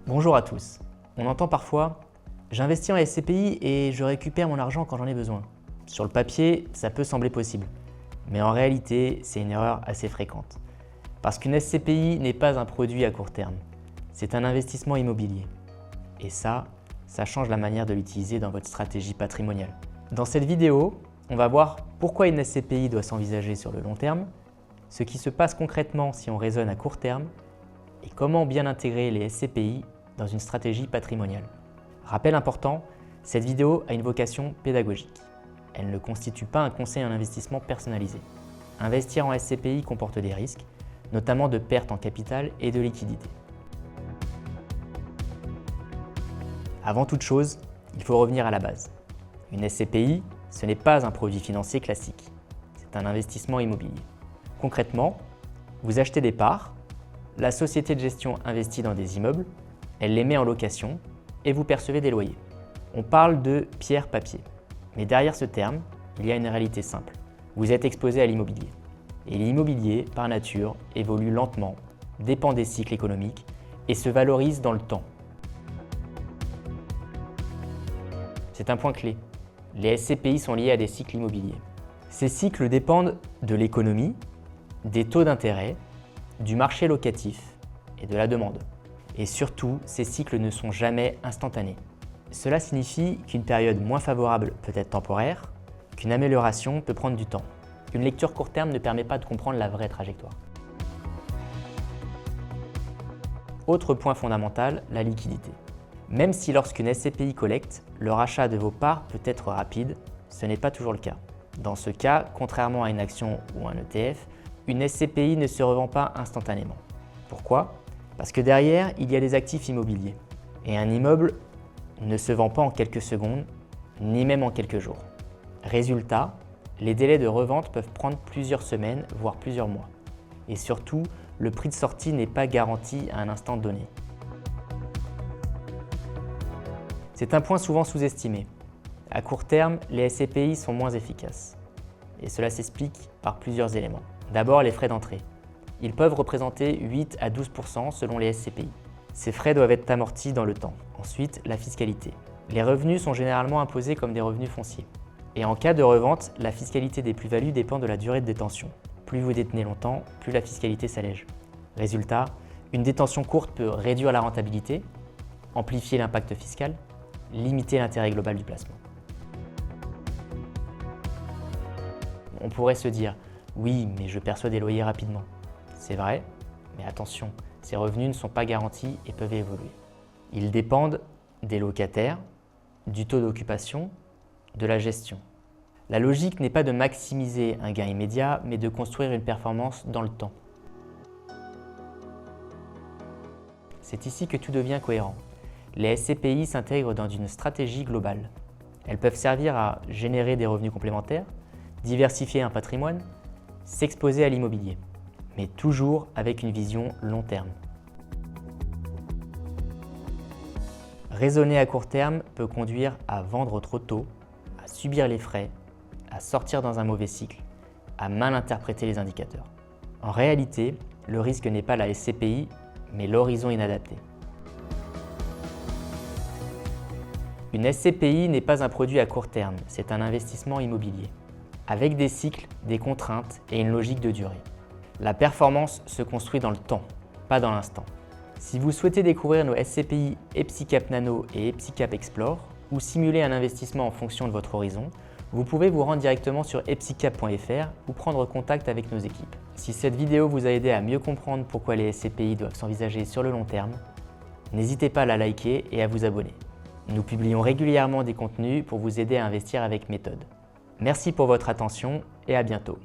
Bonjour à tous. On entend parfois « J'investis en SCPI et je récupère mon argent quand j'en ai besoin ». Sur le papier, ça peut sembler possible. Mais en réalité, c'est une erreur assez fréquente. Parce qu'une SCPI n'est pas un produit à court terme. C'est un investissement immobilier. Et ça change la manière de l'utiliser dans votre stratégie patrimoniale. Dans cette vidéo, on va voir pourquoi une SCPI doit s'envisager sur le long terme, ce qui se passe concrètement si on raisonne à court terme, et comment bien intégrer les SCPI dans une stratégie patrimoniale. Rappel important, cette vidéo a une vocation pédagogique. Elle ne constitue pas un conseil en investissement personnalisé. Investir en SCPI comporte des risques, notamment de perte en capital et de liquidité. Avant toute chose, il faut revenir à la base. Une SCPI, ce n'est pas un produit financier classique. C'est un investissement immobilier. Concrètement, vous achetez des parts, la société de gestion investit dans des immeubles, elle les met en location et vous percevez des loyers. On parle de pierre-papier. Mais derrière ce terme, il y a une réalité simple. Vous êtes exposé à l'immobilier. Et l'immobilier, par nature, évolue lentement, dépend des cycles économiques et se valorise dans le temps. C'est un point clé. Les SCPI sont liés à des cycles immobiliers. Ces cycles dépendent de l'économie, des taux d'intérêt, du marché locatif et de la demande. Et surtout, ces cycles ne sont jamais instantanés. Cela signifie qu'une période moins favorable peut être temporaire, qu'une amélioration peut prendre du temps. Une lecture court terme ne permet pas de comprendre la vraie trajectoire. Autre point fondamental, la liquidité. Même si lorsqu'une SCPI collecte, le rachat de vos parts peut être rapide, ce n'est pas toujours le cas. Dans ce cas, contrairement à une action ou un ETF, une SCPI ne se revend pas instantanément. Pourquoi ? Parce que derrière, il y a des actifs immobiliers. Et un immeuble ne se vend pas en quelques secondes, ni même en quelques jours. Résultat, les délais de revente peuvent prendre plusieurs semaines, voire plusieurs mois. Et surtout, le prix de sortie n'est pas garanti à un instant donné. C'est un point souvent sous-estimé. À court terme, les SCPI sont moins efficaces. Et cela s'explique par plusieurs éléments. D'abord, les frais d'entrée. Ils peuvent représenter 8 à 12% selon les SCPI. Ces frais doivent être amortis dans le temps. Ensuite, la fiscalité. Les revenus sont généralement imposés comme des revenus fonciers. Et en cas de revente, la fiscalité des plus-values dépend de la durée de détention. Plus vous détenez longtemps, plus la fiscalité s'allège. Résultat, une détention courte peut réduire la rentabilité, amplifier l'impact fiscal, limiter l'intérêt global du placement. On pourrait se dire « Oui, mais je perçois des loyers rapidement ». C'est vrai, mais attention, ces revenus ne sont pas garantis et peuvent évoluer. Ils dépendent des locataires, du taux d'occupation, de la gestion. La logique n'est pas de maximiser un gain immédiat, mais de construire une performance dans le temps. C'est ici que tout devient cohérent. Les SCPI s'intègrent dans une stratégie globale. Elles peuvent servir à générer des revenus complémentaires, diversifier un patrimoine, s'exposer à l'immobilier, mais toujours avec une vision long terme. Raisonner à court terme peut conduire à vendre trop tôt, à subir les frais, à sortir dans un mauvais cycle, à mal interpréter les indicateurs. En réalité, le risque n'est pas la SCPI, mais l'horizon inadapté. Une SCPI n'est pas un produit à court terme, c'est un investissement immobilier, avec des cycles, des contraintes et une logique de durée. La performance se construit dans le temps, pas dans l'instant. Si vous souhaitez découvrir nos SCPI EPSICAP Nano et EPSICAP Explore ou simuler un investissement en fonction de votre horizon, vous pouvez vous rendre directement sur epsicap.fr ou prendre contact avec nos équipes. Si cette vidéo vous a aidé à mieux comprendre pourquoi les SCPI doivent s'envisager sur le long terme, n'hésitez pas à la liker et à vous abonner. Nous publions régulièrement des contenus pour vous aider à investir avec méthode. Merci pour votre attention et à bientôt.